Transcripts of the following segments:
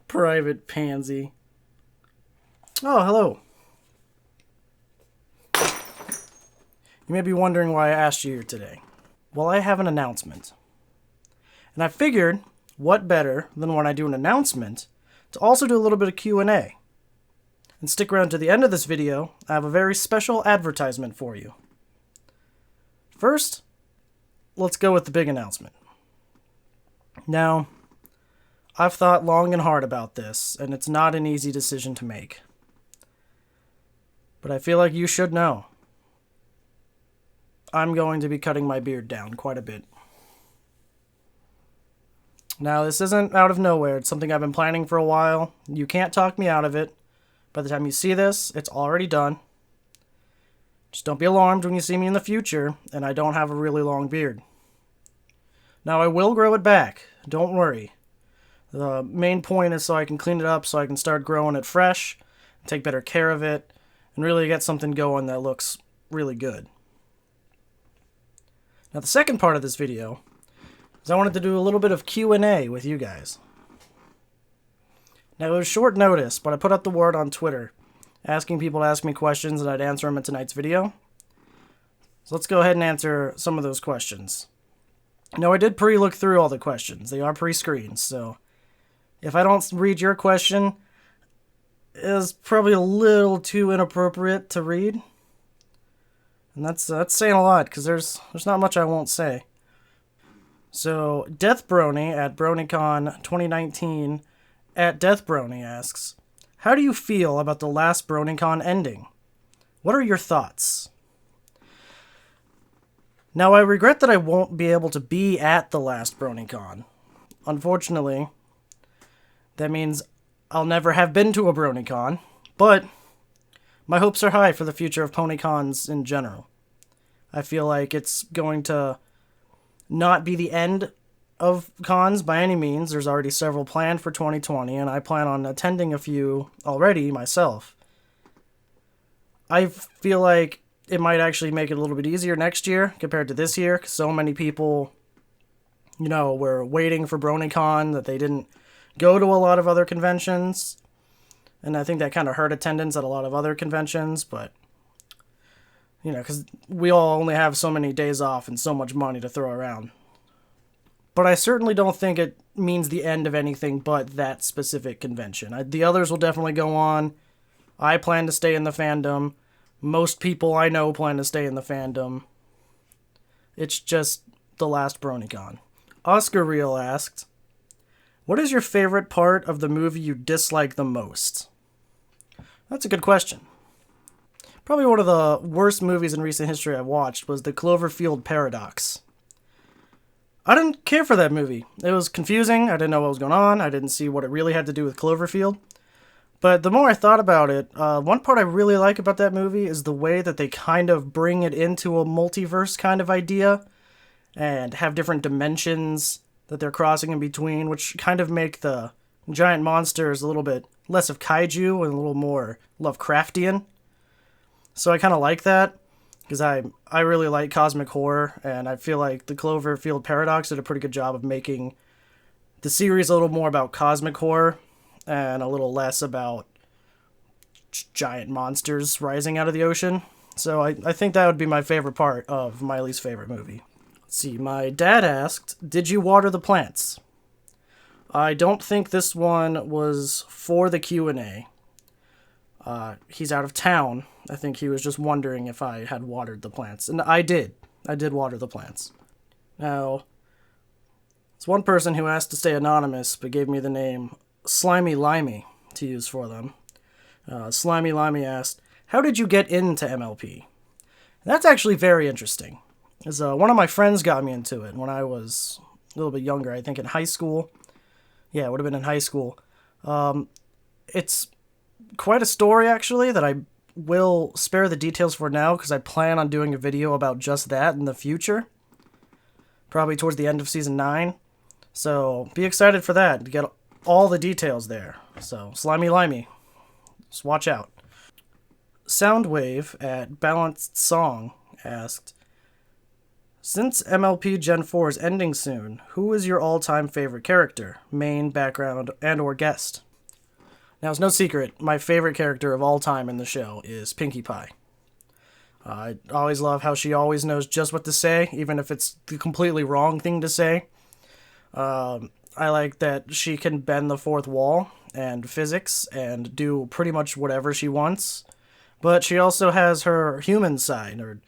Private pansy. Oh, hello. You may be wondering why I asked you here today. Well, I have an announcement. And I figured, what better than when I do an announcement to also do a little bit of Q&A. And stick around to the end of this video, I have a very special advertisement for you. First, let's go with the big announcement. Now, I've thought long and hard about this, and it's not an easy decision to make. But I feel like you should know. I'm going to be cutting my beard down quite a bit. Now, this isn't out of nowhere. It's something I've been planning for a while. You can't talk me out of it. By the time you see this, it's already done. Just don't be alarmed when you see me in the future, and I don't have a really long beard. Now, I will grow it back. Don't worry. The main point is so I can clean it up, so I can start growing it fresh, take better care of it, and really get something going that looks really good. Now, the second part of this video is I wanted to do a little bit of Q&A with you guys. Now, it was short notice, but I put out the word on Twitter, asking people to ask me questions, and I'd answer them in tonight's video. So let's go ahead and answer some of those questions. Now, I did pre-look through all the questions. They are pre-screened, so if I don't read your question, it's probably a little too inappropriate to read. And that's saying a lot, because there's not much I won't say. So, DeathBrony at BronyCon 2019 at DeathBrony asks, how do you feel about the last BronyCon ending? What are your thoughts? Now, I regret that I won't be able to be at the last BronyCon. Unfortunately, that means I'll never have been to a BronyCon, but my hopes are high for the future of PonyCons in general. I feel like it's going to not be the end of cons by any means. There's already several planned for 2020, and I plan on attending a few already myself. I feel like it might actually make it a little bit easier next year compared to this year, because so many people, were waiting for BronyCon that they didn't go to a lot of other conventions. And I think that kind of hurt attendance at a lot of other conventions, but, because we all only have so many days off and so much money to throw around. But I certainly don't think it means the end of anything but that specific convention. The others will definitely go on. I plan to stay in the fandom. Most people I know plan to stay in the fandom. It's just the last BronyCon. Oscar Real asked, what is your favorite part of the movie you dislike the most? That's a good question. Probably one of the worst movies in recent history I've watched was The Cloverfield Paradox. I didn't care for that movie. It was confusing. I didn't know what was going on. I didn't see what it really had to do with Cloverfield. But the more I thought about it, one part I really like about that movie is the way that they kind of bring it into a multiverse kind of idea and have different dimensions that they're crossing in between, which kind of make the giant monsters a little bit less of kaiju and a little more Lovecraftian. So I kind of like that, because I really like cosmic horror, and I feel like the Cloverfield Paradox did a pretty good job of making the series a little more about cosmic horror and a little less about giant monsters rising out of the ocean. So I think that would be my favorite part of my least favorite movie. Let's see, my dad asked, did you water the plants? I don't think this one was for the Q&A. He's out of town. I think he was just wondering if I had watered the plants. And I did. I did water the plants. Now, there's one person who asked to stay anonymous, but gave me the name Slimy Limey to use for them. Slimy Limey asked, how did you get into MLP? That's actually very interesting. As one of my friends got me into it when I was a little bit younger, I think in high school. Yeah, it would have been in high school. It's quite a story, actually, that I will spare the details for now, because I plan on doing a video about just that in the future. Probably towards the end of Season 9. So, be excited for that, to get all the details there. So, Slimy Limey. Just watch out. Soundwave at Balanced Song asked, Since MLP Gen 4 is ending soon, who is your all-time favorite character, main, background, and or guest? Now, it's no secret, my favorite character of all time in the show is Pinkie Pie. I always love how she always knows just what to say, even if it's the completely wrong thing to say. I like that she can bend the fourth wall and physics and do pretty much whatever she wants. But she also has her human side, or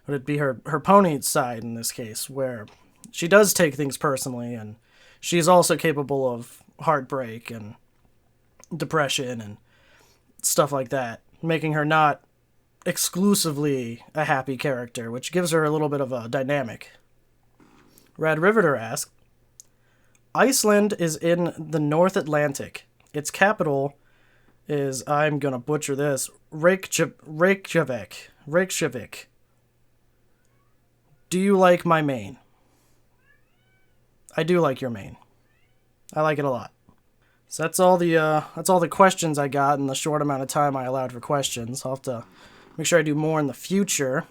would it be her pony side in this case, where she does take things personally, and she's also capable of heartbreak and depression and stuff like that, making her not exclusively a happy character, which gives her a little bit of a dynamic. Rad Riveter asks, Iceland is in the North Atlantic. Its capital is, I'm gonna butcher this, Reykjavik. Do you like my mane? I do like your mane. I like it a lot. So that's all the questions I got in the short amount of time I allowed for questions. I'll have to make sure I do more in the future.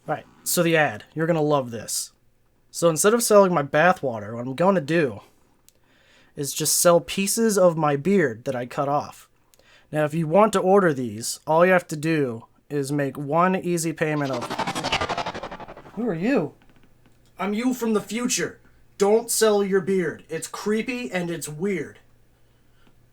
Alright, so the ad. You're gonna love this. So instead of selling my bathwater, what I'm going to do is just sell pieces of my beard that I cut off. Now, if you want to order these, all you have to do is make one easy payment of... Who are you? I'm you from the future. Don't sell your beard. It's creepy and it's weird.